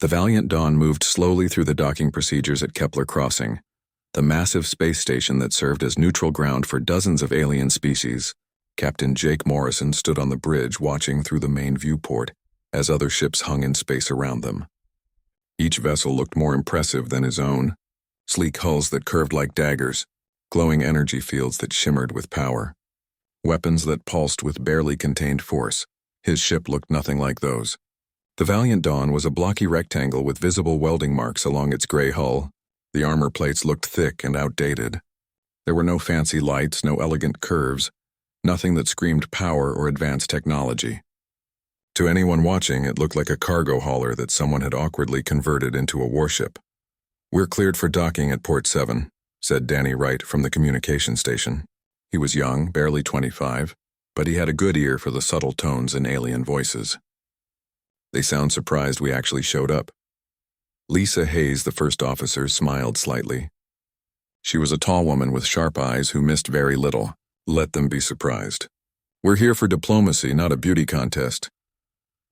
The Valiant Dawn moved slowly through the docking procedures at Kepler Crossing, the massive space station that served as neutral ground for dozens of alien species. Captain Jake Morrison stood on the bridge watching through the main viewport as other ships hung in space around them. Each vessel looked more impressive than his own. Sleek hulls that curved like daggers, glowing energy fields that shimmered with power. Weapons that pulsed with barely contained force. His ship looked nothing like those. The Valiant Dawn was a blocky rectangle with visible welding marks along its gray hull. The armor plates looked thick and outdated. There were no fancy lights, no elegant curves, nothing that screamed power or advanced technology. To anyone watching, it looked like a cargo hauler that someone had awkwardly converted into a warship. "We're cleared for docking at Port 7, said Danny Wright from the communication station. He was young, barely 25, but he had a good ear for the subtle tones in alien voices. "They sound surprised we actually showed up." Lisa Hayes, the first officer, smiled slightly. She was a tall woman with sharp eyes who missed very little. Let them be surprised. "We're here for diplomacy, not a beauty contest."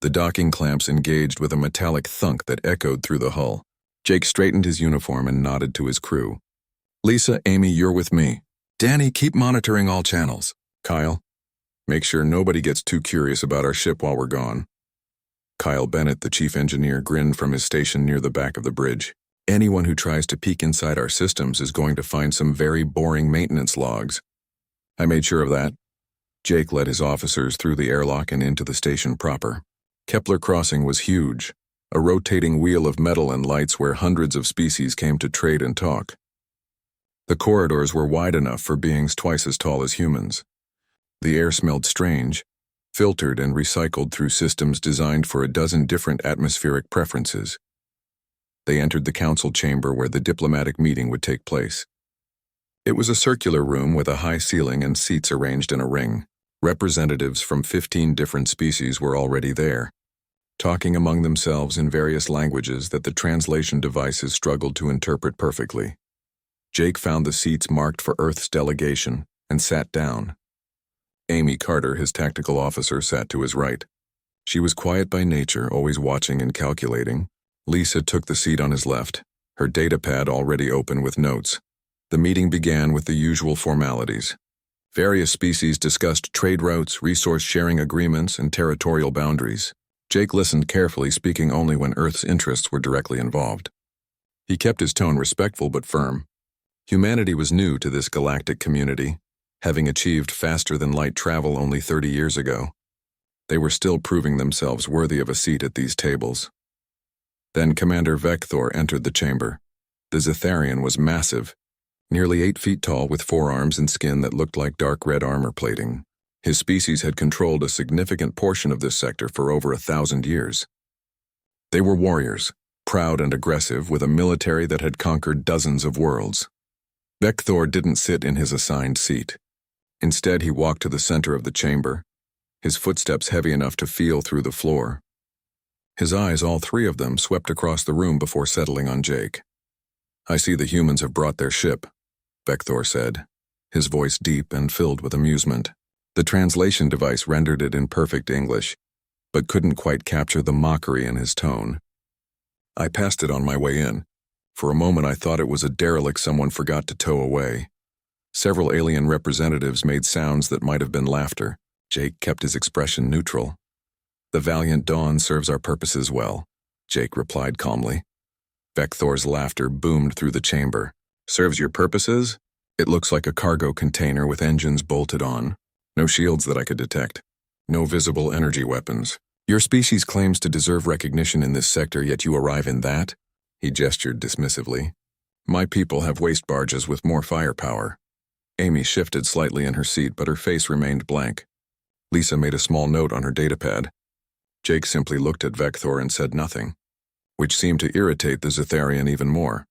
The docking clamps engaged with a metallic thunk that echoed through the hull. Jake straightened his uniform and nodded to his crew. "Lisa, Amy, you're with me. Danny, keep monitoring all channels. Kyle, make sure nobody gets too curious about our ship while we're gone." Kyle Bennett, the chief engineer, grinned from his station near the back of the bridge. "Anyone who tries to peek inside our systems is going to find some very boring maintenance logs." "I made sure of that." Jake led his officers through the airlock and into the station proper. Kepler Crossing was huge, a rotating wheel of metal and lights where hundreds of species came to trade and talk. The corridors were wide enough for beings twice as tall as humans. The air smelled strange, filtered and recycled through systems designed for a dozen different atmospheric preferences. They entered the council chamber where the diplomatic meeting would take place. It was a circular room with a high ceiling and seats arranged in a ring. Representatives from 15 different species were already there, talking among themselves in various languages that the translation devices struggled to interpret perfectly. Jake found the seats marked for Earth's delegation and sat down. Amy Carter, his tactical officer, sat to his right. She was quiet by nature, always watching and calculating. Lisa took the seat on his left, her datapad already open with notes. The meeting began with the usual formalities. Various species discussed trade routes, resource-sharing agreements, and territorial boundaries. Jake listened carefully, speaking only when Earth's interests were directly involved. He kept his tone respectful but firm. Humanity was new to this galactic community, having achieved faster-than-light travel only 30 years ago. They were still proving themselves worthy of a seat at these tables. Then Commander Vector entered the chamber. The Zetharian was massive, nearly 8 feet tall with forearms and skin that looked like dark red armor plating. His species had controlled a significant portion of this sector for over 1,000 years. They were warriors, proud and aggressive, with a military that had conquered dozens of worlds. Vector didn't sit in his assigned seat. Instead, he walked to the center of the chamber, his footsteps heavy enough to feel through the floor. His eyes, all 3 of them, swept across the room before settling on Jake. "I see the humans have brought their ship," Vector said, his voice deep and filled with amusement. The translation device rendered it in perfect English, but couldn't quite capture the mockery in his tone. "I passed it on my way in. For a moment I thought it was a derelict someone forgot to tow away." Several alien representatives made sounds that might have been laughter. Jake kept his expression neutral. "The Valiant Dawn serves our purposes well," Jake replied calmly. Vector's laughter boomed through the chamber. "Serves your purposes? It looks like a cargo container with engines bolted on. No shields that I could detect. No visible energy weapons. Your species claims to deserve recognition in this sector, yet you arrive in that?" He gestured dismissively. "My people have waste barges with more firepower." Amy shifted slightly in her seat, but her face remained blank. Lisa made a small note on her datapad. Jake simply looked at Vector and said nothing, which seemed to irritate the Zetharian even more.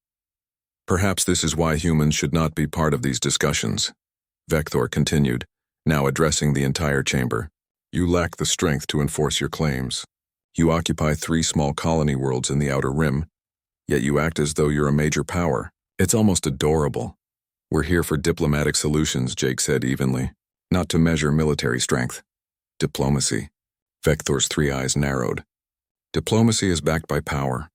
"Perhaps this is why humans should not be part of these discussions," Vector continued, now addressing the entire chamber. "You lack the strength to enforce your claims. You occupy 3 small colony worlds in the Outer Rim, yet you act as though you're a major power. It's almost adorable." "We're here for diplomatic solutions," Jake said evenly, "not to measure military strength." "Diplomacy." Vector's 3 eyes narrowed. "Diplomacy is backed by power.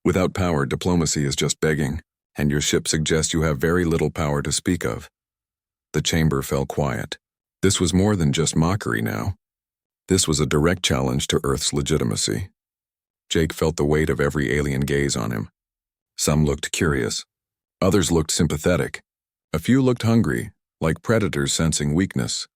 Without power, diplomacy is just begging, and your ship suggests you have very little power to speak of. The chamber fell quiet. This was more than just mockery now. This was a direct challenge to Earth's legitimacy. Jake felt the weight of every alien gaze on him. Some looked curious. Others looked sympathetic. A few looked hungry, like predators sensing weakness.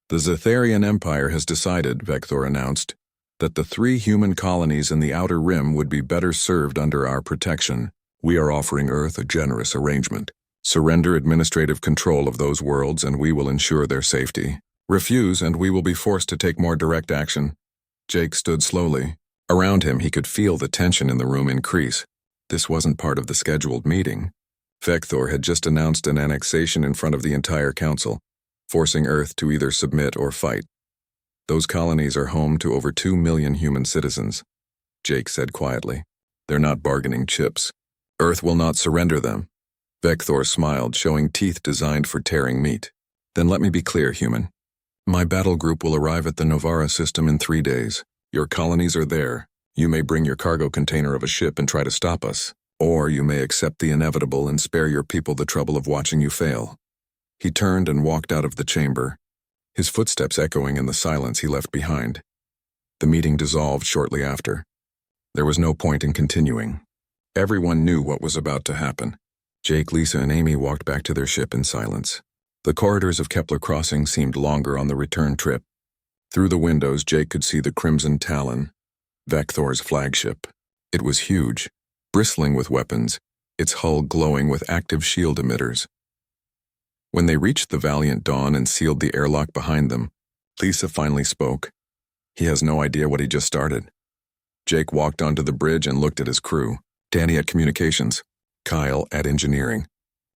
The Zetharian Empire has decided, Vector announced, that the 3 human colonies in the Outer Rim would be better served under our protection. We are offering Earth a generous arrangement. Surrender administrative control of those worlds and we will ensure their safety. Refuse and we will be forced to take more direct action. Jake stood slowly. Around him he could feel the tension in the room increase. This wasn't part of the scheduled meeting. Vector had just announced an annexation in front of the entire council, forcing Earth to either submit or fight. Those colonies are home to over 2 million human citizens, Jake said quietly. They're not bargaining chips. Earth will not surrender them. Vector smiled, showing teeth designed for tearing meat. Then let me be clear, human. My battle group will arrive at the Novara system in 3 days. Your colonies are there. You may bring your cargo container of a ship and try to stop us, or you may accept the inevitable and spare your people the trouble of watching you fail. He turned and walked out of the chamber, his footsteps echoing in the silence he left behind. The meeting dissolved shortly after. There was no point in continuing. Everyone knew what was about to happen. Jake, Lisa, and Amy walked back to their ship in silence. The corridors of Kepler Crossing seemed longer on the return trip. Through the windows, Jake could see the Crimson Talon, Vector's flagship. It was huge, bristling with weapons, its hull glowing with active shield emitters. When they reached the Valiant Dawn and sealed the airlock behind them, Lisa finally spoke. He has no idea what he just started. Jake walked onto the bridge and looked at his crew. Danny at communications, Kyle at engineering,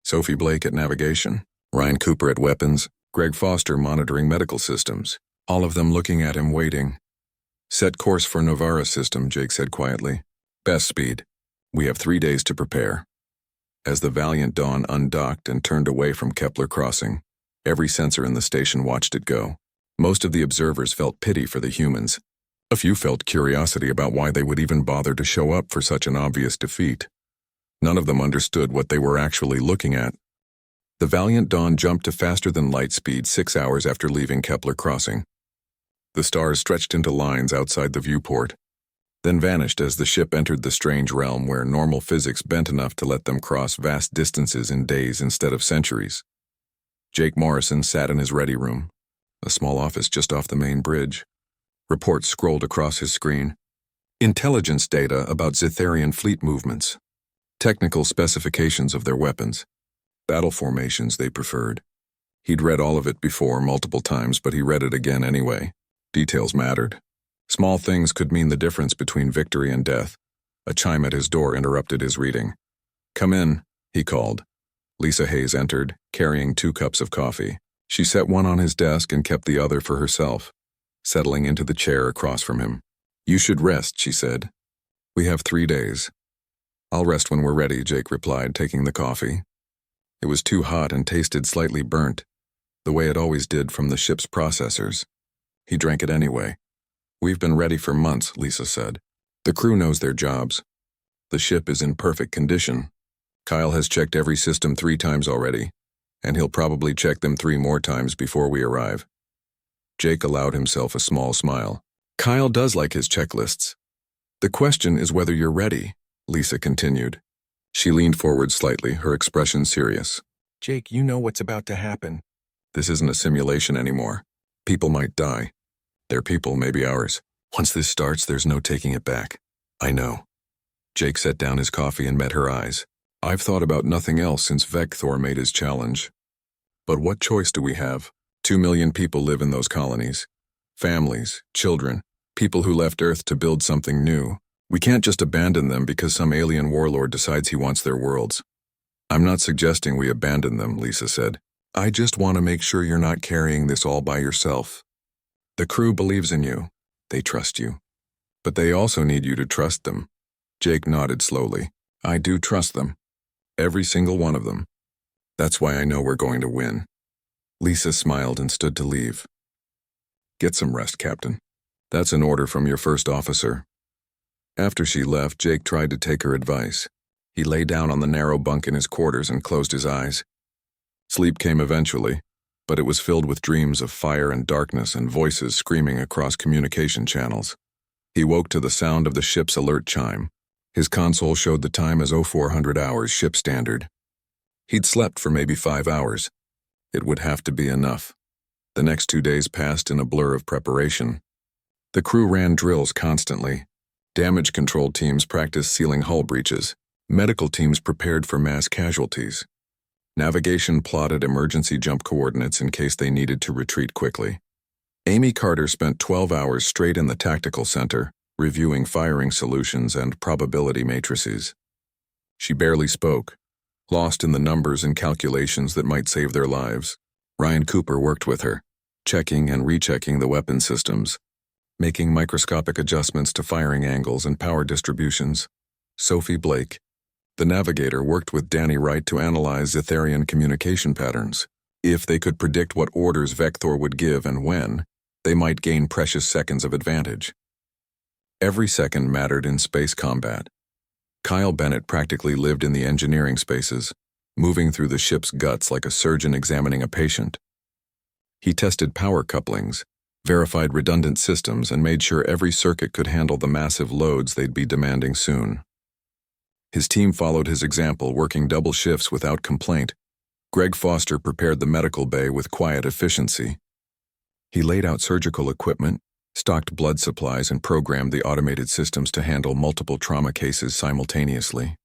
Sophie Blake at navigation, Ryan Cooper at weapons, Greg Foster monitoring medical systems, all of them looking at him waiting. Set course for Novara system, Jake said quietly. Best speed. We have 3 days to prepare. As the Valiant Dawn undocked and turned away from Kepler Crossing, every sensor in the station watched it go. Most of the observers felt pity for the humans. A few felt curiosity about why they would even bother to show up for such an obvious defeat. None of them understood what they were actually looking at. The Valiant Dawn jumped to faster-than-light speed 6 hours after leaving Kepler Crossing. The stars stretched into lines outside the viewport, then vanished as the ship entered the strange realm where normal physics bent enough to let them cross vast distances in days instead of centuries. Jake Morrison sat in his ready room, a small office just off the main bridge. Reports scrolled across his screen. Intelligence data about Zetharian fleet movements. Technical specifications of their weapons. Battle formations they preferred. He'd read all of it before multiple times, but he read it again anyway. Details mattered. Small things could mean the difference between victory and death. A chime at his door interrupted his reading. Come in, he called. Lisa Hayes entered, carrying 2 cups of coffee. She set one on his desk and kept the other for herself, settling into the chair across from him. You should rest, she said. We have 3 days. I'll rest when we're ready, Jake replied, taking the coffee. It was too hot and tasted slightly burnt, the way it always did from the ship's processors. He drank it anyway. We've been ready for months, Lisa said. The crew knows their jobs. The ship is in perfect condition. Kyle has checked every system 3 times already, and he'll probably check them 3 more times before we arrive. Jake allowed himself a small smile. Kyle does like his checklists. The question is whether you're ready, Lisa continued. She leaned forward slightly, her expression serious. Jake, you know what's about to happen. This isn't a simulation anymore. People might die. Their people may be ours. Once this starts, there's no taking it back. I know. Jake set down his coffee and met her eyes. I've thought about nothing else since Vector made his challenge. But what choice do we have? 2 million people live in those colonies. Families, children, people who left Earth to build something new. We can't just abandon them because some alien warlord decides he wants their worlds. I'm not suggesting we abandon them, Lisa said. I just want to make sure you're not carrying this all by yourself. The crew believes in you. They trust you. But they also need you to trust them. Jake nodded slowly. I do trust them. Every single one of them. That's why I know we're going to win. Lisa smiled and stood to leave. Get some rest, Captain. That's an order from your first officer. After she left, Jake tried to take her advice. He lay down on the narrow bunk in his quarters and closed his eyes. Sleep came eventually, but it was filled with dreams of fire and darkness and voices screaming across communication channels. He woke to the sound of the ship's alert chime. His console showed the time as 0400 hours ship standard. He'd slept for maybe 5 hours. It would have to be enough. The next 2 days passed in a blur of preparation. The crew ran drills constantly. Damage control teams practiced sealing hull breaches. Medical teams prepared for mass casualties. Navigation plotted emergency jump coordinates in case they needed to retreat quickly. Amy Carter spent 12 hours straight in the tactical center, reviewing firing solutions and probability matrices. She barely spoke, lost in the numbers and calculations that might save their lives. Ryan Cooper worked with her, checking and rechecking the weapon systems, making microscopic adjustments to firing angles and power distributions. Sophie Blake, the navigator, worked with Danny Wright to analyze Etherian communication patterns. If they could predict what orders Vector would give and when, they might gain precious seconds of advantage. Every second mattered in space combat. Kyle Bennett practically lived in the engineering spaces, moving through the ship's guts like a surgeon examining a patient. He tested power couplings, verified redundant systems, and made sure every circuit could handle the massive loads they'd be demanding soon. His team followed his example, working double shifts without complaint. Greg Foster prepared the medical bay with quiet efficiency. He laid out surgical equipment, stocked blood supplies, and programmed the automated systems to handle multiple trauma cases simultaneously.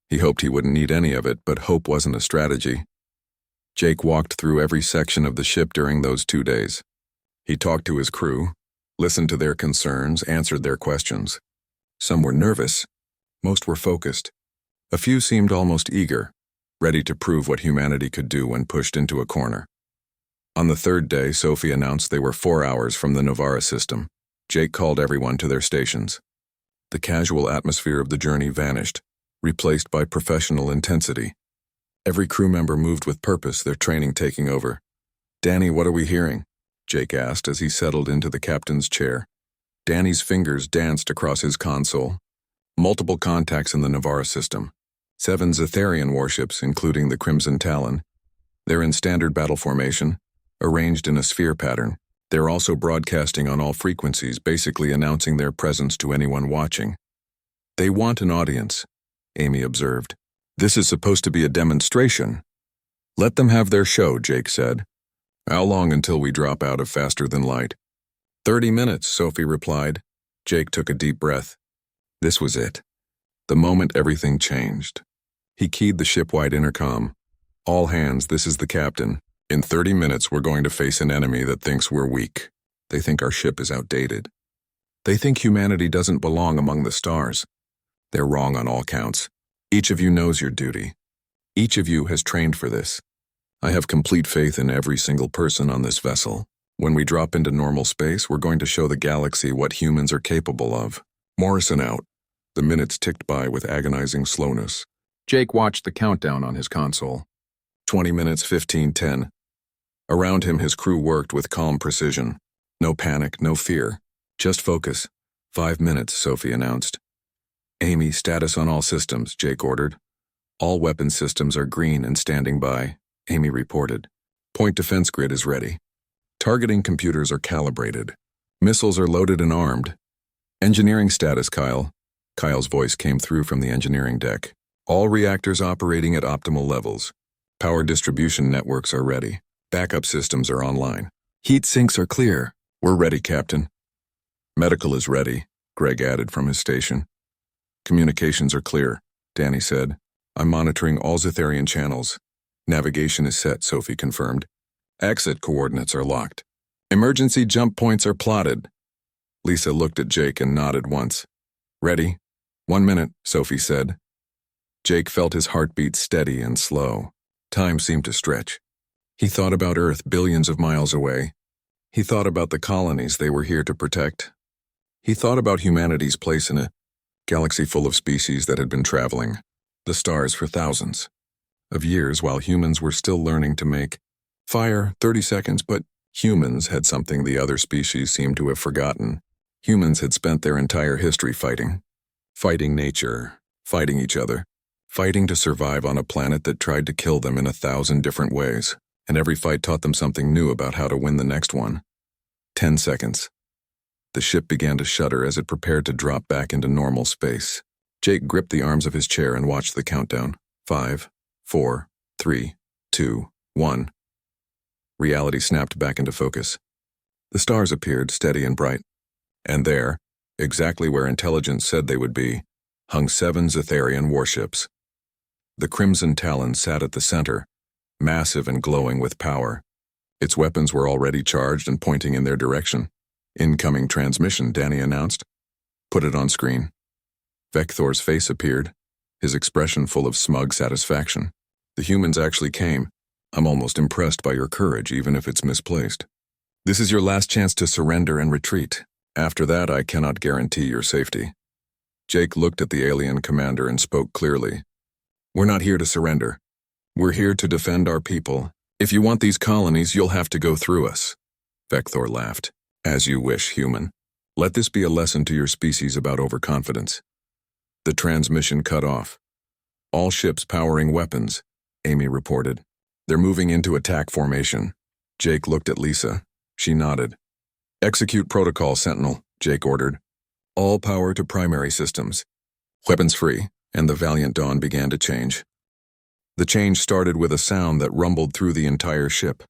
He hoped he wouldn't need any of it, but hope wasn't a strategy. Jake walked through every section of the ship during those 2 days. He talked to his crew, listened to their concerns, answered their questions. Some were nervous. Most were focused. A few seemed almost eager, ready to prove what humanity could do when pushed into a corner. On the 3rd day, Sophie announced they were 4 hours from the Novara system. Jake called everyone to their stations. The casual atmosphere of the journey vanished, replaced by professional intensity. Every crew member moved with purpose, their training taking over. "Danny, what are we hearing?" Jake asked as he settled into the captain's chair. Danny's fingers danced across his console. Multiple contacts in the Novara system. 7 Etherian warships, including the Crimson Talon. They're in standard battle formation, arranged in a sphere pattern. They're also broadcasting on all frequencies, basically announcing their presence to anyone watching. "They want an audience," Amy observed. "This is supposed to be a demonstration." "Let them have their show," Jake said. "How long until we drop out of faster than light?" 30 minutes, Sophie replied. Jake took a deep breath. This was it. The moment everything changed. He keyed the ship-wide intercom. "All hands, this is the captain. In 30 minutes, we're going to face an enemy that thinks we're weak. They think our ship is outdated. They think humanity doesn't belong among the stars. They're wrong on all counts. Each of you knows your duty. Each of you has trained for this. I have complete faith in every single person on this vessel. When we drop into normal space, we're going to show the galaxy what humans are capable of." Morrison out. The minutes ticked by with agonizing slowness. Jake watched the countdown on his console. 20 minutes, 15:10. Around him, his crew worked with calm precision. No panic, no fear. Just focus. 5 minutes, Sophie announced. "Amy, status on all systems," Jake ordered. "All weapon systems are green and standing by," Amy reported. "Point defense grid is ready. Targeting computers are calibrated. Missiles are loaded and armed. Engineering status, Kyle." Kyle's voice came through from the engineering deck. "All reactors operating at optimal levels. Power distribution networks are ready. Backup systems are online. Heat sinks are clear. We're ready, Captain." "Medical is ready," Greg added from his station. "Communications are clear," Danny said. "I'm monitoring all Etherian channels. Navigation is set," Sophie confirmed. "Exit coordinates are locked. Emergency jump points are plotted." Lisa looked at Jake and nodded once. "Ready?" 1 minute, Sophie said. Jake felt his heartbeat steady and slow. Time seemed to stretch. He thought about Earth billions of miles away. He thought about the colonies they were here to protect. He thought about humanity's place in a galaxy full of species that had been traveling the stars for thousands of years while humans were still learning to make fire. 30 seconds, but humans had something the other species seemed to have forgotten. Humans had spent their entire history fighting. Fighting nature, fighting each other, fighting to survive on a planet that tried to kill them in 1,000 different ways, and every fight taught them something new about how to win the next one. 10 seconds. The ship began to shudder as it prepared to drop back into normal space. Jake gripped the arms of his chair and watched the countdown. 5, 4, 3, 2, 1. Reality snapped back into focus. The stars appeared, steady and bright. And there, exactly where intelligence said they would be, hung 7 Zetharian warships. The Crimson Talon sat at the center, massive and glowing with power. Its weapons were already charged and pointing in their direction. "Incoming transmission," Danny announced. "Put it on screen." Vecthor's face appeared, his expression full of smug satisfaction. "The humans actually came. I'm almost impressed by your courage, even if it's misplaced. This is your last chance to surrender and retreat. After that, I cannot guarantee your safety." Jake looked at the alien commander and spoke clearly. "We're not here to surrender. We're here to defend our people. If you want these colonies, you'll have to go through us." Vecthor laughed. "As you wish, human. Let this be a lesson to your species about overconfidence." The transmission cut off. "All ships powering weapons," Amy reported. "They're moving into attack formation." Jake looked at Lisa. She nodded. "Execute protocol, Sentinel," Jake ordered. "All power to primary systems. Weapons free," and the Valiant Dawn began to change. The change started with a sound that rumbled through the entire ship.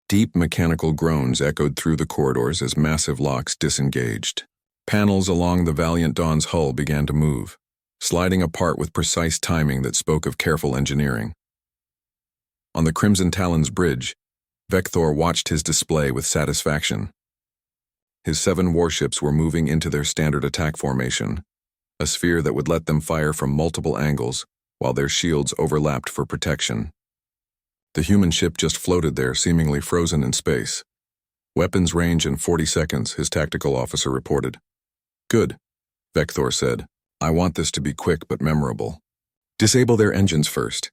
Deep mechanical groans echoed through the corridors as massive locks disengaged. Panels along the Valiant Dawn's hull began to move, sliding apart with precise timing that spoke of careful engineering. On the Crimson Talon's bridge, Vecthor watched his display with satisfaction. His 7 warships were moving into their standard attack formation, a sphere that would let them fire from multiple angles while their shields overlapped for protection. The human ship just floated there, seemingly frozen in space. "Weapons range in 40 seconds, his tactical officer reported. "Good," Vecthor said. "I want this to be quick but memorable. Disable their engines first.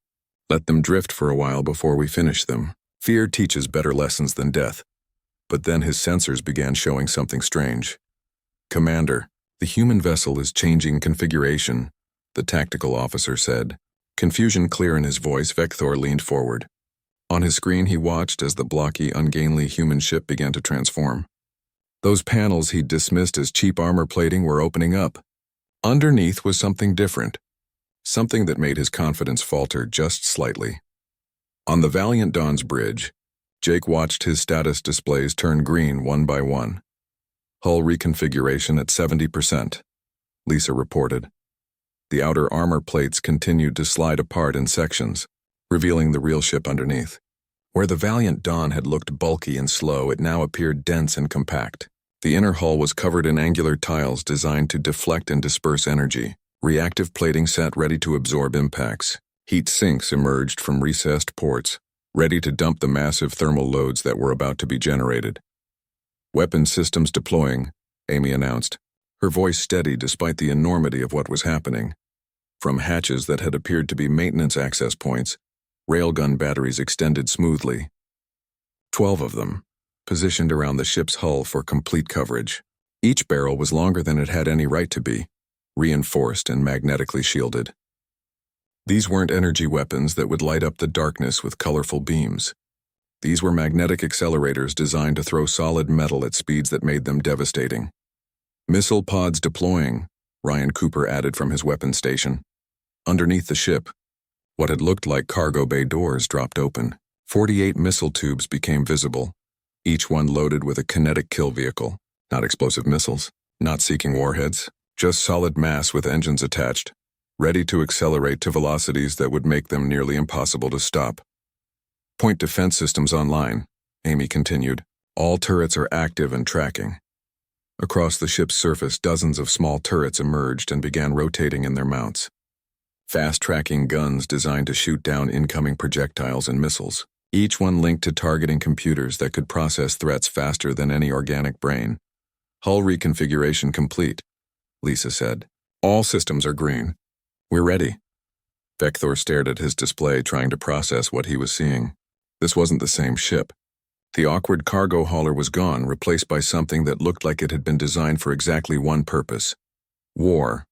Let them drift for a while before we finish them. Fear teaches better lessons than death." But then his sensors began showing something strange. "Commander, the human vessel is changing configuration," the tactical officer said. Confusion clear in his voice, Vecthor leaned forward. On his screen he watched as the blocky, ungainly human ship began to transform. Those panels he'd dismissed as cheap armor plating were opening up. Underneath was something different, something that made his confidence falter just slightly. On the Valiant Dawn's bridge, Jake watched his status displays turn green one by one. "Hull reconfiguration at 70%, Lisa reported. The outer armor plates continued to slide apart in sections, revealing the real ship underneath. Where the Valiant Dawn had looked bulky and slow, it now appeared dense and compact. The inner hull was covered in angular tiles designed to deflect and disperse energy. Reactive plating sat ready to absorb impacts. Heat sinks emerged from recessed ports, ready to dump the massive thermal loads that were about to be generated. "Weapon systems deploying," Amy announced, her voice steady despite the enormity of what was happening. From hatches that had appeared to be maintenance access points, railgun batteries extended smoothly. 12 of them, positioned around the ship's hull for complete coverage. Each barrel was longer than it had any right to be, reinforced and magnetically shielded. These weren't energy weapons that would light up the darkness with colorful beams. These were magnetic accelerators designed to throw solid metal at speeds that made them devastating. "Missile pods deploying," Ryan Cooper added from his weapons station. Underneath the ship, what had looked like cargo bay doors dropped open. 48 missile tubes became visible, each one loaded with a kinetic kill vehicle. Not explosive missiles, not seeking warheads, just solid mass with engines attached, ready to accelerate to velocities that would make them nearly impossible to stop. "Point defense systems online," Amy continued. "All turrets are active and tracking." Across the ship's surface, dozens of small turrets emerged and began rotating in their mounts. Fast-tracking guns designed to shoot down incoming projectiles and missiles, each one linked to targeting computers that could process threats faster than any organic brain. "Hull reconfiguration complete," Lisa said. "All systems are green. We're ready." Vecthor stared at his display, trying to process what he was seeing. This wasn't the same ship. The awkward cargo hauler was gone, replaced by something that looked like it had been designed for exactly one purpose: war.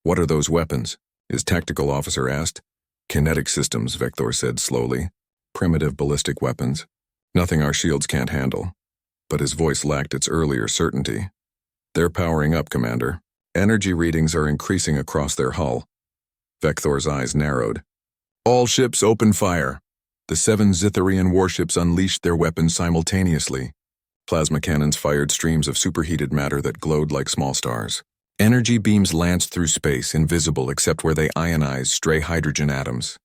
"What are those weapons?" his tactical officer asked. "Kinetic systems," Vector said slowly. "Primitive ballistic weapons. Nothing our shields can't handle." But his voice lacked its earlier certainty. "They're powering up, Commander. Energy readings are increasing across their hull." Vector's eyes narrowed. "All ships open fire." The 7 Zitharian warships unleashed their weapons simultaneously. Plasma cannons fired streams of superheated matter that glowed like small stars. Energy beams lanced through space, invisible except where they ionized stray hydrogen atoms.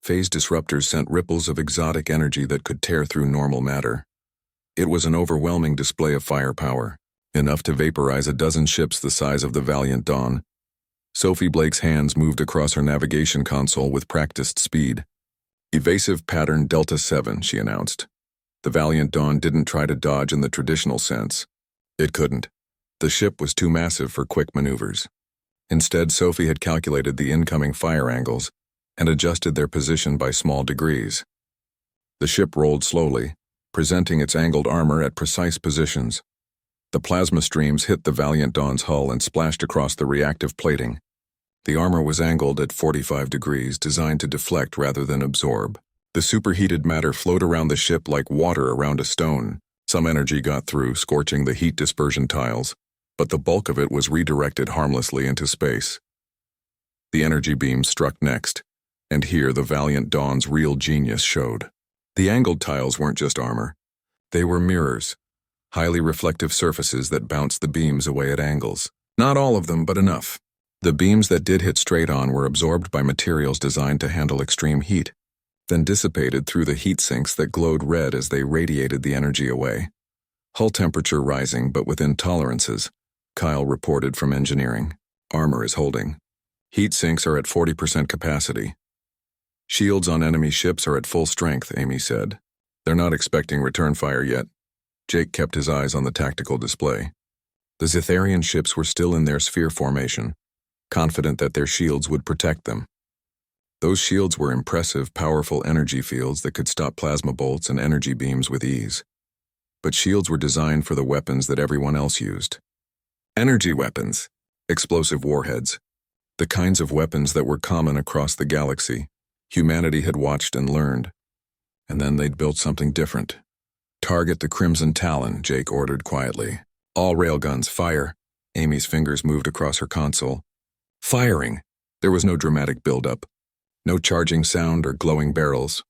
Phase disruptors sent ripples of exotic energy that could tear through normal matter. It was an overwhelming display of firepower, enough to vaporize a dozen ships the size of the Valiant Dawn. Sophie Blake's hands moved across her navigation console with practiced speed. "Evasive pattern Delta 7, she announced. The Valiant Dawn didn't try to dodge in the traditional sense. It couldn't. The ship was too massive for quick maneuvers. Instead, Sophie had calculated the incoming fire angles and adjusted their position by small degrees. The ship rolled slowly, presenting its angled armor at precise positions. The plasma streams hit the Valiant Dawn's hull and splashed across the reactive plating. The armor was angled at 45 degrees, designed to deflect rather than absorb. The superheated matter flowed around the ship like water around a stone. Some energy got through, scorching the heat dispersion tiles, but the bulk of it was redirected harmlessly into space. The energy beam struck next, and here the Valiant Dawn's real genius showed. The angled tiles weren't just armor. They were mirrors, highly reflective surfaces that bounced the beams away at angles. Not all of them, but enough. The beams that did hit straight on were absorbed by materials designed to handle extreme heat, then dissipated through the heat sinks that glowed red as they radiated the energy away. Hull temperature rising, but within tolerances, Kyle reported from engineering. Armor is holding. Heat sinks are at 40% capacity. Shields on enemy ships are at full strength, Amy said. They're not expecting return fire yet. Jake kept his eyes on the tactical display. The Zitharian ships were still in their sphere formation, confident that their shields would protect them. Those shields were impressive, powerful energy fields that could stop plasma bolts and energy beams with ease. But shields were designed for the weapons that everyone else used. Energy weapons, explosive warheads, the kinds of weapons that were common across the galaxy. Humanity had watched and learned. And then they'd built something different. "Target the Crimson Talon," Jake ordered quietly. "All railguns, fire." Amy's fingers moved across her console. Firing. There was no dramatic buildup. No charging sound or glowing barrels.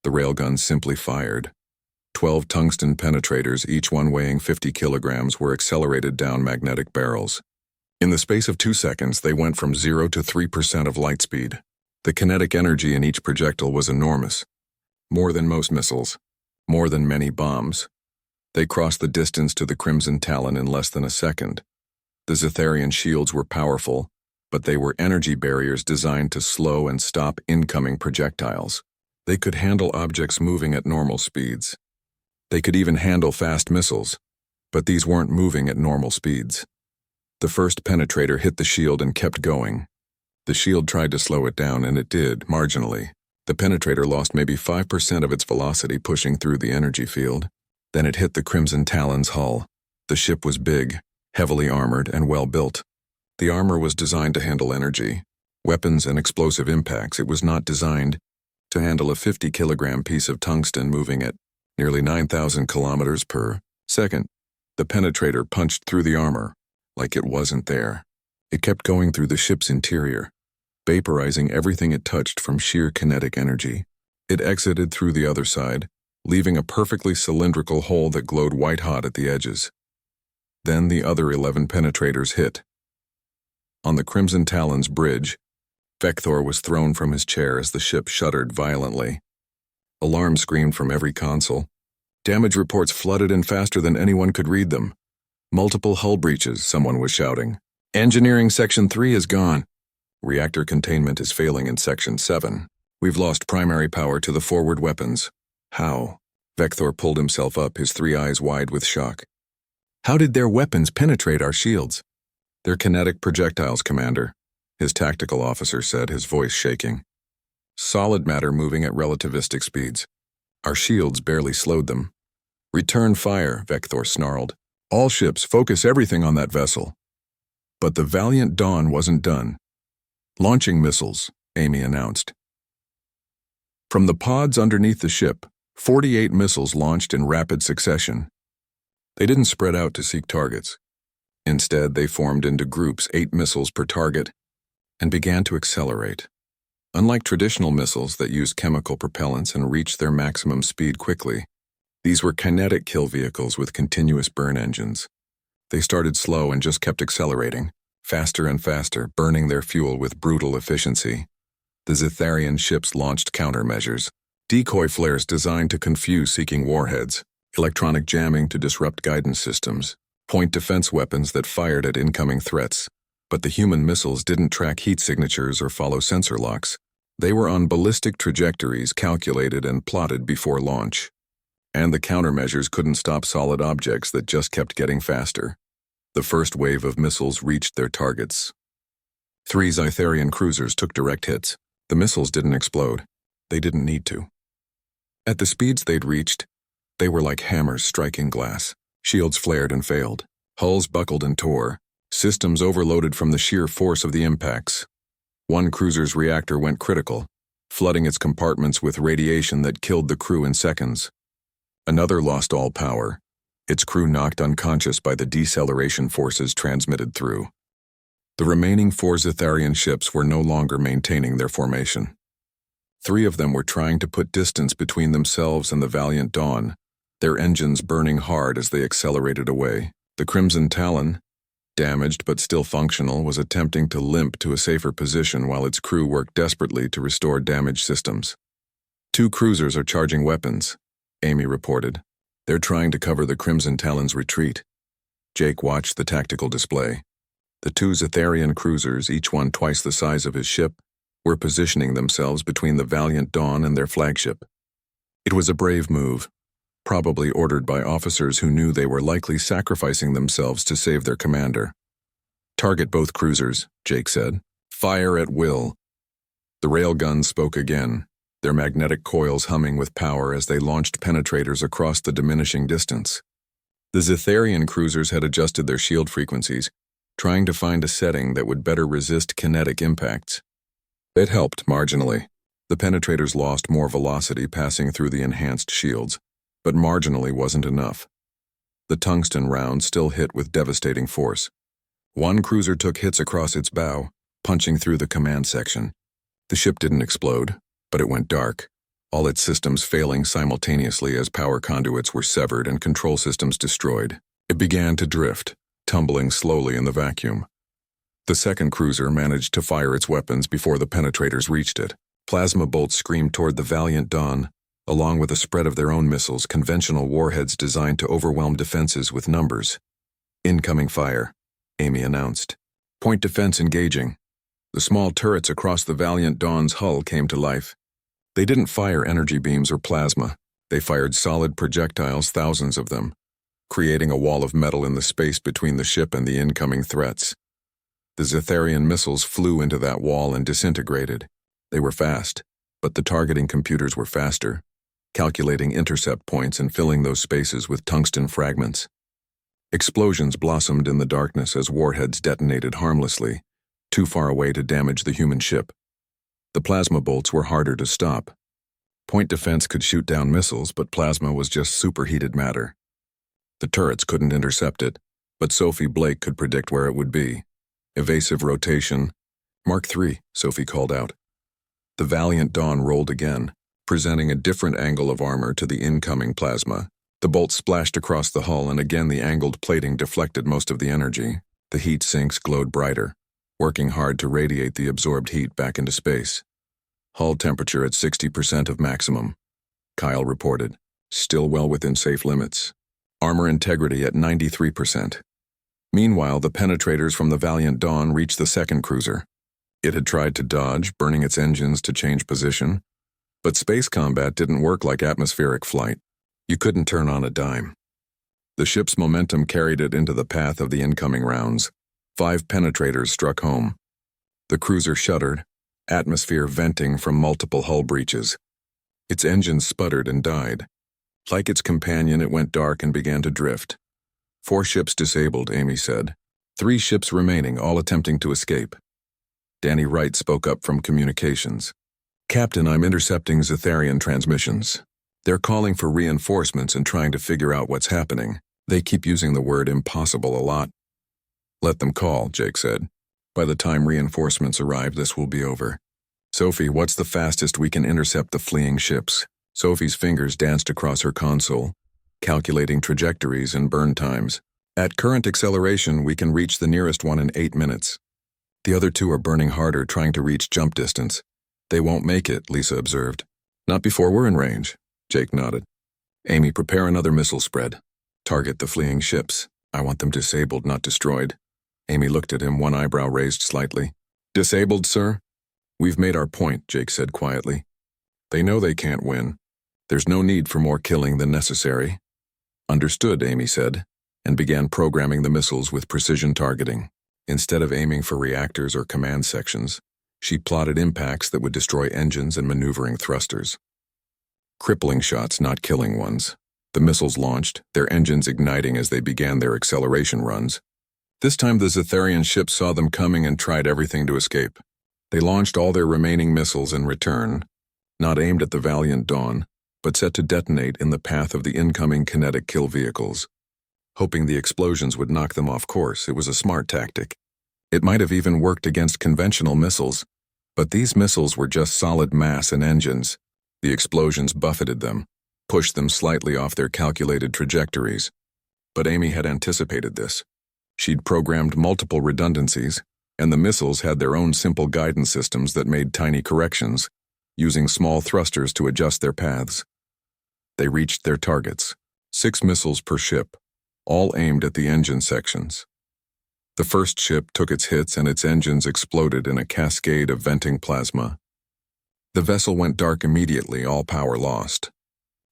The railguns simply fired. 12 tungsten penetrators, each one weighing 50 kilograms, were accelerated down magnetic barrels. In the space of 2 seconds, they went from 0 to 3% of light speed. The kinetic energy in each projectile was enormous. More than most missiles. More than many bombs. They crossed the distance to the Crimson Talon in less than a second. The Zitharian shields were powerful, but they were energy barriers designed to slow and stop incoming projectiles. They could handle objects moving at normal speeds. They could even handle fast missiles, but these weren't moving at normal speeds. The first penetrator hit the shield and kept going. The shield tried to slow it down, and it did, marginally. The penetrator lost maybe 5% of its velocity pushing through the energy field. Then it hit the Crimson Talon's hull. The ship was big, heavily armored, and well built. The armor was designed to handle energy, weapons, and explosive impacts. It was not designed to handle a 50-kilogram piece of tungsten moving at nearly 9,000 kilometers per second. The penetrator punched through the armor like it wasn't there. It kept going through the ship's interior, vaporizing everything it touched from sheer kinetic energy. It exited through the other side, leaving a perfectly cylindrical hole that glowed white-hot at the edges. Then the other 11 penetrators hit. On the Crimson Talon's bridge, Vector was thrown from his chair as the ship shuddered violently. Alarms screamed from every console. Damage reports flooded in faster than anyone could read them. "Multiple hull breaches," someone was shouting. "Engineering Section 3 is gone. Reactor containment is failing in Section 7. We've lost primary power to the forward weapons." "How?" Vector pulled himself up, his 3 eyes wide with shock. "How did their weapons penetrate our shields?" "They're kinetic projectiles, Commander," his tactical officer said, his voice shaking. "Solid matter moving at relativistic speeds. Our shields barely slowed them. "Return fire," Vector snarled. "All ships, focus everything on that vessel." But the valiant Dawn wasn't done. "Launching missiles," Amy announced. From the pods underneath the ship, 48 missiles launched in rapid succession. They didn't spread out to seek targets. Instead, they formed into groups, 8 missiles per target, and began to accelerate. Unlike traditional missiles that used chemical propellants and reached their maximum speed quickly, these were kinetic kill vehicles with continuous burn engines. They started slow and just kept accelerating, faster and faster, burning their fuel with brutal efficiency. The Zetharian ships launched countermeasures, decoy flares designed to confuse seeking warheads, electronic jamming to disrupt guidance systems, point defense weapons that fired at incoming threats. But the human missiles didn't track heat signatures or follow sensor locks. They were on ballistic trajectories calculated and plotted before launch. And the countermeasures couldn't stop solid objects that just kept getting faster. The first wave of missiles reached their targets. 3 Zetharian cruisers took direct hits. The missiles didn't explode. They didn't need to. At the speeds they'd reached, they were like hammers striking glass. Shields flared and failed. Hulls buckled and tore. Systems overloaded from the sheer force of the impacts. One cruiser's reactor went critical, flooding its compartments with radiation that killed the crew in seconds. Another lost all power, its crew knocked unconscious by the deceleration forces transmitted through. The remaining 4 Zetharian ships were no longer maintaining their formation. 3 of them were trying to put distance between themselves and the valiant Dawn, their engines burning hard as they accelerated away. The Crimson Talon, damaged but still functional, was attempting to limp to a safer position while its crew worked desperately to restore damaged systems. 2 cruisers are charging weapons, Amy reported. They're trying to cover the Crimson Talon's retreat. Jake watched the tactical display. The 2 Zetharian cruisers, each one twice the size of his ship, were positioning themselves between the valiant Dawn and their flagship. It was a brave move, probably ordered by officers who knew they were likely sacrificing themselves to save their commander. "Target both cruisers," Jake said. "Fire at will." The railguns spoke again, their magnetic coils humming with power as they launched penetrators across the diminishing distance. The Zetharian cruisers had adjusted their shield frequencies, trying to find a setting that would better resist kinetic impacts. It helped marginally. The penetrators lost more velocity passing through the enhanced shields, but marginally wasn't enough. The tungsten rounds still hit with devastating force. One cruiser took hits across its bow, punching through the command section. The ship didn't explode, but it went dark, all its systems failing simultaneously as power conduits were severed and control systems destroyed. It began to drift, tumbling slowly in the vacuum. The second cruiser managed to fire its weapons before the penetrators reached it. Plasma bolts screamed toward the valiant Dawn, along with a spread of their own missiles, conventional warheads designed to overwhelm defenses with numbers. "Incoming fire," Amy announced. "Point defense engaging." The small turrets across the valiant Dawn's hull came to life. They didn't fire energy beams or plasma. They fired solid projectiles, thousands of them, creating a wall of metal in the space between the ship and the incoming threats. The Zetharian missiles flew into that wall and disintegrated. They were fast, but the targeting computers were faster, calculating intercept points and filling those spaces with tungsten fragments. Explosions blossomed in the darkness as warheads detonated harmlessly, too far away to damage the human ship. The plasma bolts were harder to stop. Point defense could shoot down missiles, but plasma was just superheated matter. The turrets couldn't intercept it, but Sophie Blake could predict where it would be. Evasive rotation. "Mark III," Sophie called out. The valiant Dawn rolled again, presenting a different angle of armor to the incoming plasma. The bolts splashed across the hull, and again the angled plating deflected most of the energy. The heat sinks glowed brighter, working hard to radiate the absorbed heat back into space. "Hull temperature at 60% of maximum," Kyle reported, "still well within safe limits. Armor integrity at 93%. Meanwhile, the penetrators from the valiant Dawn reached the second cruiser. It had tried to dodge, burning its engines to change position. But space combat didn't work like atmospheric flight. You couldn't turn on a dime. The ship's momentum carried it into the path of the incoming rounds. 5 penetrators struck home. The cruiser shuddered, atmosphere venting from multiple hull breaches. Its engines sputtered and died. Like its companion, it went dark and began to drift. 4 ships disabled, Amy said. 3 ships remaining, all attempting to escape. Danny Wright spoke up from communications. Captain, I'm intercepting Zetharian transmissions. They're calling for reinforcements and trying to figure out what's happening. They keep using the word impossible a lot. Let them call, Jake said. By the time reinforcements arrive, this will be over. Sophie, what's the fastest we can intercept the fleeing ships? Sophie's fingers danced across her console, calculating trajectories and burn times. At current acceleration, we can reach the nearest one in 8 minutes. The other 2 are burning harder, trying to reach jump distance. They won't make it, Lisa observed. Not before we're in range, Jake nodded. Amy, prepare another missile spread. Target the fleeing ships. I want them disabled, not destroyed. Amy looked at him, one eyebrow raised slightly. Disabled, sir? We've made our point, Jake said quietly. They know they can't win. There's no need for more killing than necessary. Understood, Amy said, and began programming the missiles with precision targeting. Instead of aiming for reactors or command sections, she plotted impacts that would destroy engines and maneuvering thrusters. Crippling shots, not killing ones. The missiles launched, their engines igniting as they began their acceleration runs. This time the Zetharian ships saw them coming and tried everything to escape. They launched all their remaining missiles in return, not aimed at the Valiant Dawn, but set to detonate in the path of the incoming kinetic kill vehicles. Hoping the explosions would knock them off course, it was a smart tactic. It might have even worked against conventional missiles, but these missiles were just solid mass and engines. The explosions buffeted them, pushed them slightly off their calculated trajectories. But Amy had anticipated this. She'd programmed multiple redundancies, and the missiles had their own simple guidance systems that made tiny corrections, using small thrusters to adjust their paths. They reached their targets, 6 missiles per ship, all aimed at the engine sections. The first ship took its hits and its engines exploded in a cascade of venting plasma. The vessel went dark immediately, all power lost.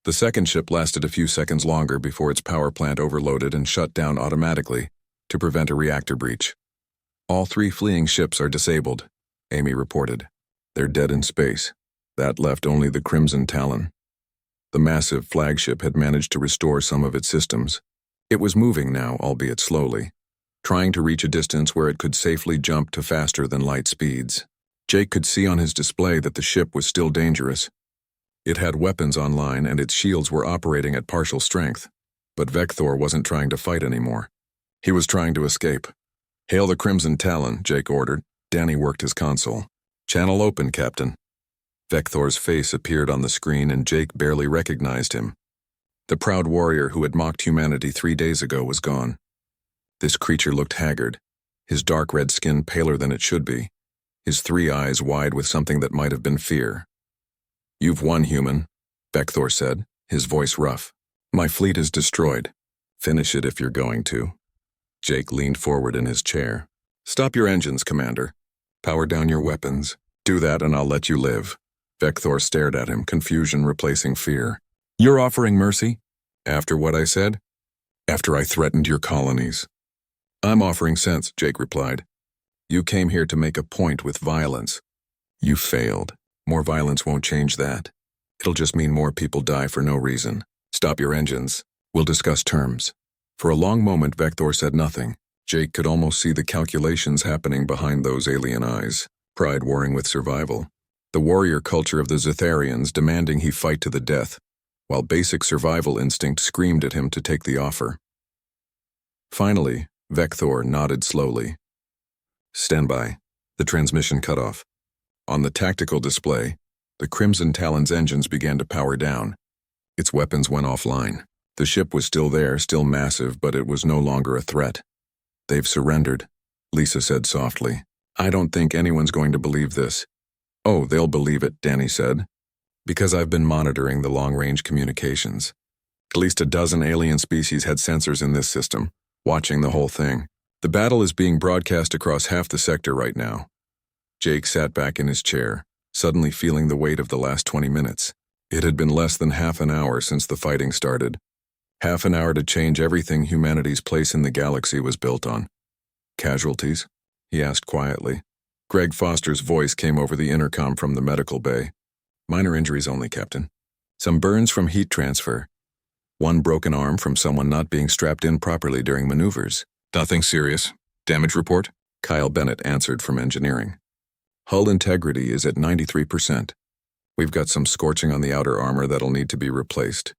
The second ship lasted a few seconds longer before its power plant overloaded and shut down automatically to prevent a reactor breach. All 3 fleeing ships are disabled, Amy reported. They're dead in space. That left only the Crimson Talon. The massive flagship had managed to restore some of its systems. It was moving now, albeit slowly, trying to reach a distance where it could safely jump to faster than light speeds. Jake could see on his display that the ship was still dangerous. It had weapons online and its shields were operating at partial strength, but Vector wasn't trying to fight anymore. He was trying to escape. Hail the Crimson Talon, Jake ordered. Danny worked his console. Channel open, Captain. Vector's face appeared on the screen and Jake barely recognized him. The proud warrior who had mocked humanity 3 days ago was gone. This creature looked haggard, his dark red skin paler than it should be, his 3 eyes wide with something that might have been fear. You've won, human, Vector said, his voice rough. My fleet is destroyed. Finish it if you're going to. Jake leaned forward in his chair. Stop your engines, Commander. Power down your weapons. Do that and I'll let you live. Vector stared at him, confusion replacing fear. You're offering mercy? After what I said? After I threatened your colonies. I'm offering sense, Jake replied. You came here to make a point with violence. You failed. More violence won't change that. It'll just mean more people die for no reason. Stop your engines. We'll discuss terms. For a long moment, Vector said nothing. Jake could almost see the calculations happening behind those alien eyes. Pride warring with survival. The warrior culture of the Zetharians demanding he fight to the death, while basic survival instinct screamed at him to take the offer. Finally, Vector nodded slowly. Stand by. The transmission cut off. On the tactical display, the Crimson Talon's engines began to power down. Its weapons went offline. The ship was still there, still massive, but it was no longer a threat. They've surrendered, Lisa said softly. I don't think anyone's going to believe this. Oh, they'll believe it, Danny said. Because I've been monitoring the long-range communications. At least a dozen alien species had sensors in this system, watching the whole thing. The battle is being broadcast across half the sector right now. Jake sat back in his chair, suddenly feeling the weight of the last 20 minutes. It had been less than half an hour since the fighting started. Half an hour to change everything humanity's place in the galaxy was built on. Casualties? He asked quietly. Greg Foster's voice came over the intercom from the medical bay. Minor injuries only, Captain. Some burns from heat transfer. One broken arm from someone not being strapped in properly during maneuvers. Nothing serious. Damage report? Kyle Bennett answered from engineering. Hull integrity is at 93%. We've got some scorching on the outer armor that'll need to be replaced.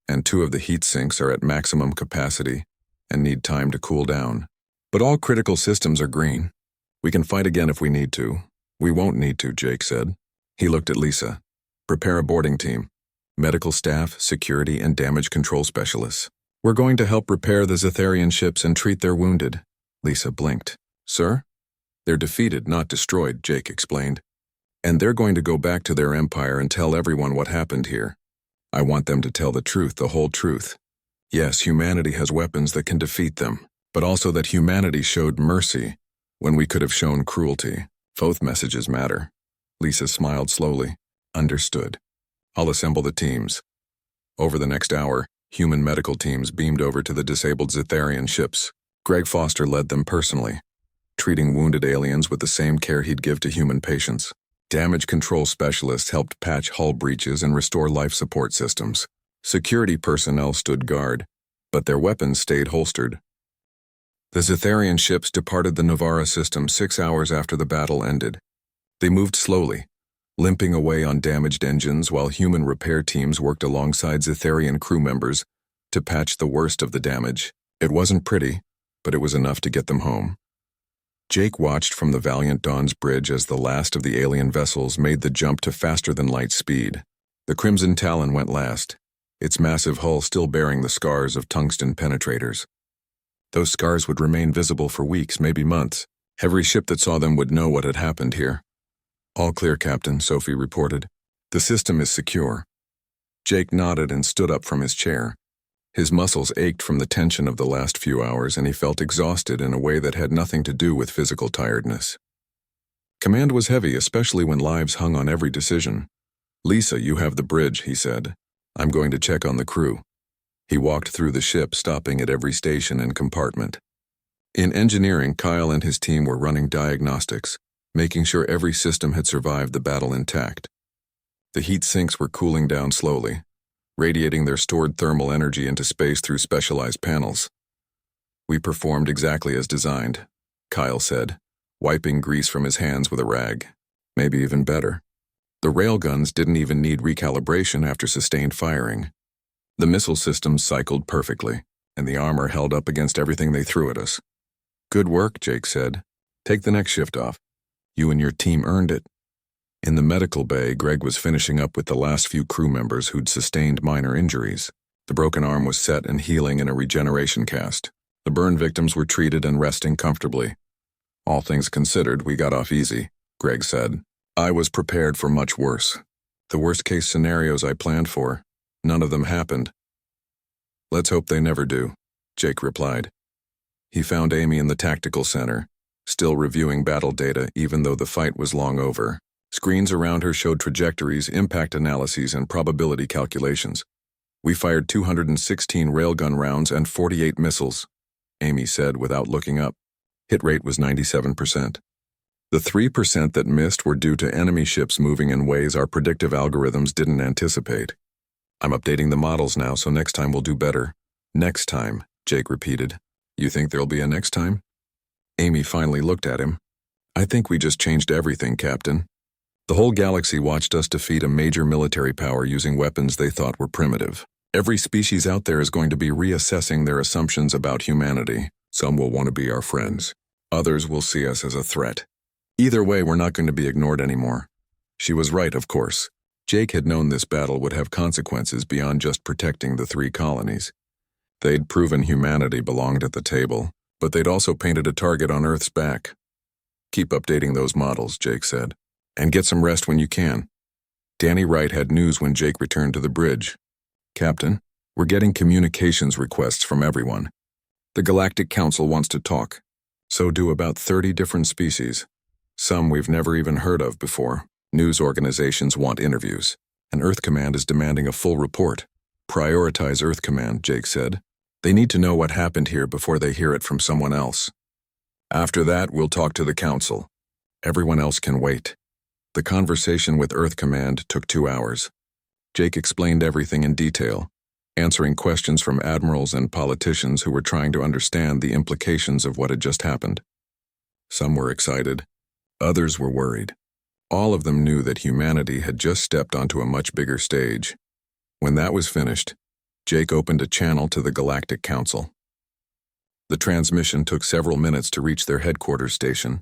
And 2 of the heat sinks are at maximum capacity and need time to cool down. But all critical systems are green. We can fight again if we need to. We won't need to, Jake said. He looked at Lisa. Prepare a boarding team. Medical staff, security, and damage control specialists. We're going to help repair the Zetharian ships and treat their wounded. Lisa blinked. Sir? They're defeated, not destroyed, Jake explained. And they're going to go back to their empire and tell everyone what happened here. I want them to tell the truth, the whole truth. Yes, humanity has weapons that can defeat them, but also that humanity showed mercy when we could have shown cruelty. Both messages matter. Lisa smiled slowly. Understood. I'll assemble the teams. Over the next hour, human medical teams beamed over to the disabled Zetharian ships. Greg Foster led them personally, treating wounded aliens with the same care he'd give to human patients. Damage control specialists helped patch hull breaches and restore life support systems. Security personnel stood guard, but their weapons stayed holstered. The Zetharian ships departed the Novara system 6 hours after the battle ended. They moved slowly, limping away on damaged engines while human repair teams worked alongside Zetharian crew members to patch the worst of the damage. It wasn't pretty, but it was enough to get them home. Jake watched from the Valiant Dawn's bridge as the last of the alien vessels made the jump to faster-than-light speed. The Crimson Talon went last, its massive hull still bearing the scars of tungsten penetrators. Those scars would remain visible for weeks, maybe months. Every ship that saw them would know what had happened here. All clear, Captain, Sophie reported. The system is secure. Jake nodded and stood up from his chair. His muscles ached from the tension of the last few hours, and he felt exhausted in a way that had nothing to do with physical tiredness. Command was heavy, especially when lives hung on every decision. Lisa, you have the bridge, he said. I'm going to check on the crew. He walked through the ship, stopping at every station and compartment. In engineering, Kyle and his team were running diagnostics, making sure every system had survived the battle intact. The heat sinks were cooling down slowly, radiating their stored thermal energy into space through specialized panels. We performed exactly as designed, Kyle said, wiping grease from his hands with a rag. Maybe even better. The railguns didn't even need recalibration after sustained firing. The missile systems cycled perfectly, and the armor held up against everything they threw at us. Good work, Jake said. Take the next shift off. You and your team earned it. In the medical bay, Greg was finishing up with the last few crew members who'd sustained minor injuries. The broken arm was set and healing in a regeneration cast. The burn victims were treated and resting comfortably. All things considered, we got off easy, Greg said. I was prepared for much worse. The worst-case scenarios I planned for, none of them happened. Let's hope they never do, Jake replied. He found Amy in the tactical center, still reviewing battle data even though the fight was long over. Screens around her showed trajectories, impact analyses, and probability calculations. We fired 216 railgun rounds and 48 missiles, Amy said without looking up. Hit rate was 97%. The 3% that missed were due to enemy ships moving in ways our predictive algorithms didn't anticipate. I'm updating the models now, so next time we'll do better. Next time, Jake repeated. You think there'll be a next time? Amy finally looked at him. I think we just changed everything, Captain. The whole galaxy watched us defeat a major military power using weapons they thought were primitive. Every species out there is going to be reassessing their assumptions about humanity. Some will want to be our friends. Others will see us as a threat. Either way, we're not going to be ignored anymore. She was right, of course. Jake had known this battle would have consequences beyond just protecting the 3 colonies. They'd proven humanity belonged at the table, but they'd also painted a target on Earth's back. Keep updating those models, Jake said. And get some rest when you can. Danny Wright had news when Jake returned to the bridge. Captain, we're getting communications requests from everyone. The Galactic Council wants to talk. So do about 30 different species. Some we've never even heard of before. News organizations want interviews. And Earth Command is demanding a full report. Prioritize Earth Command, Jake said. They need to know what happened here before they hear it from someone else. After that, we'll talk to the Council. Everyone else can wait. The conversation with Earth Command took 2 hours. Jake explained everything in detail. answering questions from admirals and politicians who were trying to understand the implications of what had just happened. Some were excited. Others were worried. All of them knew that humanity had just stepped onto a much bigger stage. When that was finished, Jake opened a channel to the Galactic Council. The transmission took several minutes to reach their headquarters station,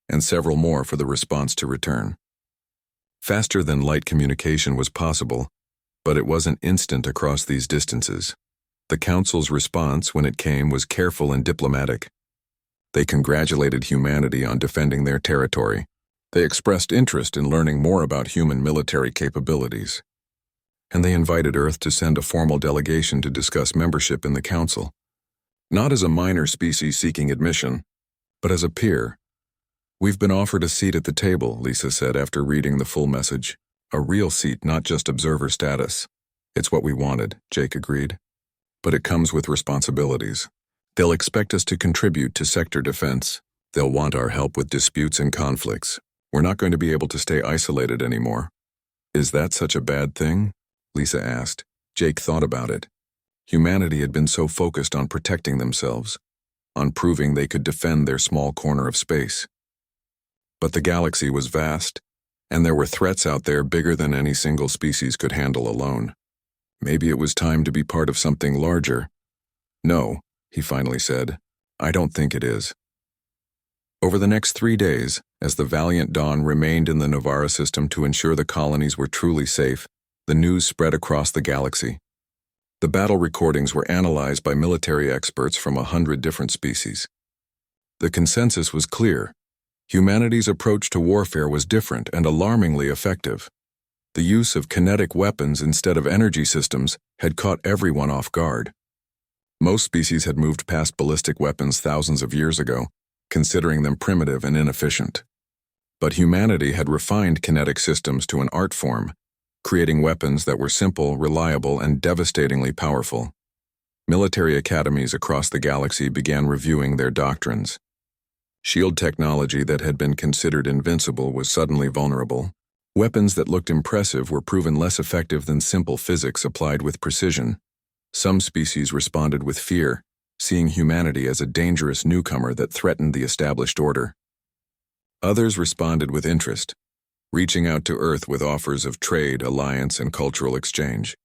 and several more for the response to return. Faster than light communication was possible, but it wasn't instant across these distances. The Council's response, when it came, was careful and diplomatic. They congratulated humanity on defending their territory. They expressed interest in learning more about human military capabilities. And they invited Earth to send a formal delegation to discuss membership in the Council. Not as a minor species seeking admission, but as a peer. "We've been offered a seat at the table," Lisa said after reading the full message. "A real seat, not just observer status." "It's what we wanted," Jake agreed. "But it comes with responsibilities. They'll expect us to contribute to sector defense. They'll want our help with disputes and conflicts. We're not going to be able to stay isolated anymore." "Is that such a bad thing?" Lisa asked. Jake thought about it. Humanity had been so focused on protecting themselves, on proving they could defend their small corner of space. But the galaxy was vast, and there were threats out there bigger than any single species could handle alone. Maybe it was time to be part of something larger. "No," he finally said. "I don't think it is." Over the next 3 days, as the Valiant Dawn remained in the Novara system to ensure the colonies were truly safe, the news spread across the galaxy. The battle recordings were analyzed by military experts from 100 different species. The consensus was clear. Humanity's approach to warfare was different and alarmingly effective. The use of kinetic weapons instead of energy systems had caught everyone off guard. Most species had moved past ballistic weapons thousands of years ago, considering them primitive and inefficient. But humanity had refined kinetic systems to an art form, creating weapons that were simple, reliable, and devastatingly powerful. Military academies across the galaxy began reviewing their doctrines. Shield technology that had been considered invincible was suddenly vulnerable. Weapons that looked impressive were proven less effective than simple physics applied with precision. Some species responded with fear, seeing humanity as a dangerous newcomer that threatened the established order. Others responded with interest, reaching out to Earth with offers of trade, alliance, and cultural exchange.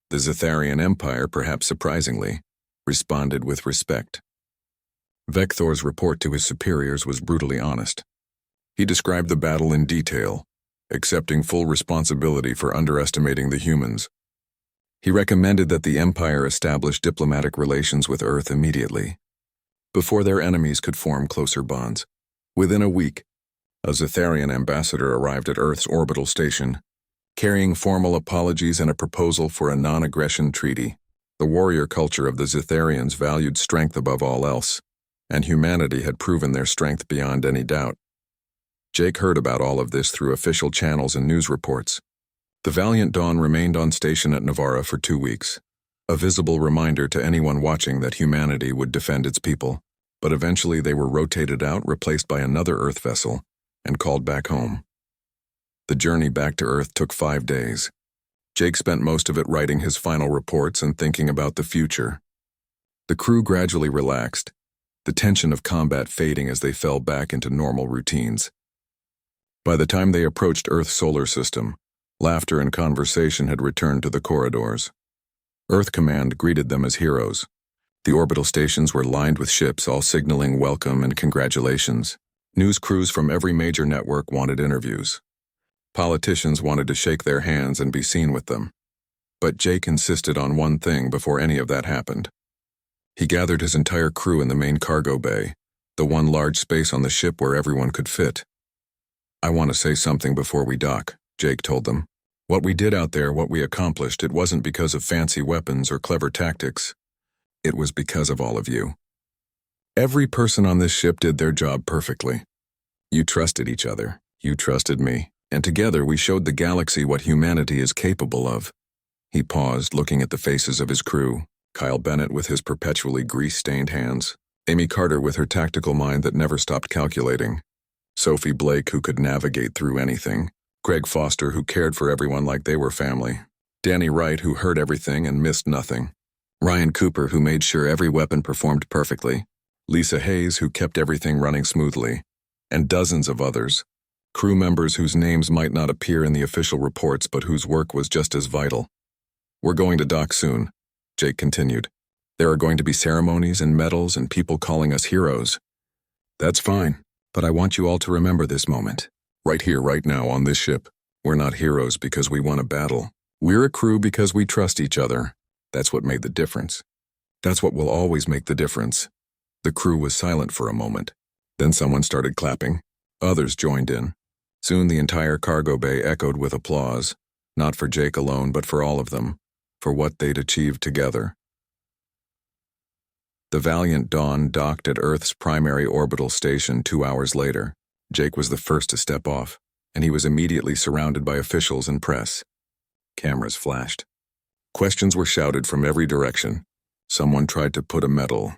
The Zetharian Empire, perhaps surprisingly, responded with respect. Vector's report to his superiors was brutally honest. He described the battle in detail, accepting full responsibility for underestimating the humans. He recommended that the Empire establish diplomatic relations with Earth immediately, before their enemies could form closer bonds. Within a week, a Zetharian ambassador arrived at Earth's orbital station, carrying formal apologies and a proposal for a non-aggression treaty. The warrior culture of the Zetharians valued strength above all else, and humanity had proven their strength beyond any doubt. Jake heard about all of this through official channels and news reports. The Valiant Dawn remained on station at Novara for 2 weeks, a visible reminder to anyone watching that humanity would defend its people. But eventually they were rotated out, replaced by another Earth vessel, and called back home. The journey back to Earth took 5 days. Jake spent most of it writing his final reports and thinking about the future. The crew gradually relaxed, the tension of combat fading as they fell back into normal routines. By the time they approached Earth's solar system, laughter and conversation had returned to the corridors. Earth Command greeted them as heroes. The orbital stations were lined with ships, all signaling welcome and congratulations. News crews from every major network wanted interviews. Politicians wanted to shake their hands and be seen with them. But Jake insisted on one thing before any of that happened. He gathered his entire crew in the main cargo bay, the one large space on the ship where everyone could fit. "I want to say something before we dock," Jake told them. "What we did out there, what we accomplished, it wasn't because of fancy weapons or clever tactics. It was because of all of you. Every person on this ship did their job perfectly. You trusted each other, you trusted me, and together we showed the galaxy what humanity is capable of." He paused, looking at the faces of his crew. Kyle Bennett with his perpetually grease-stained hands, Amy Carter with her tactical mind that never stopped calculating, Sophie Blake who could navigate through anything, Greg Foster who cared for everyone like they were family, Danny Wright, who heard everything and missed nothing. Ryan Cooper, who made sure every weapon performed perfectly. Lisa Hayes, who kept everything running smoothly. And dozens of others. Crew members whose names might not appear in the official reports but whose work was just as vital. We're going to dock soon, Jake continued. There are going to be ceremonies and medals and people calling us heroes. That's fine, but I want you all to remember this moment. Right here, right now, on this ship. We're not heroes because we won a battle. We're a crew because we trust each other. That's what made the difference. That's what will always make the difference. The crew was silent for a moment. Then someone started clapping. Others joined in. Soon the entire cargo bay echoed with applause, not for Jake alone, but for all of them, for what they'd achieved together. The Valiant Dawn docked at Earth's primary orbital station 2 hours later. Jake was the first to step off, and he was immediately surrounded by officials and press. Cameras flashed. Questions were shouted from every direction. Someone tried to put a medal,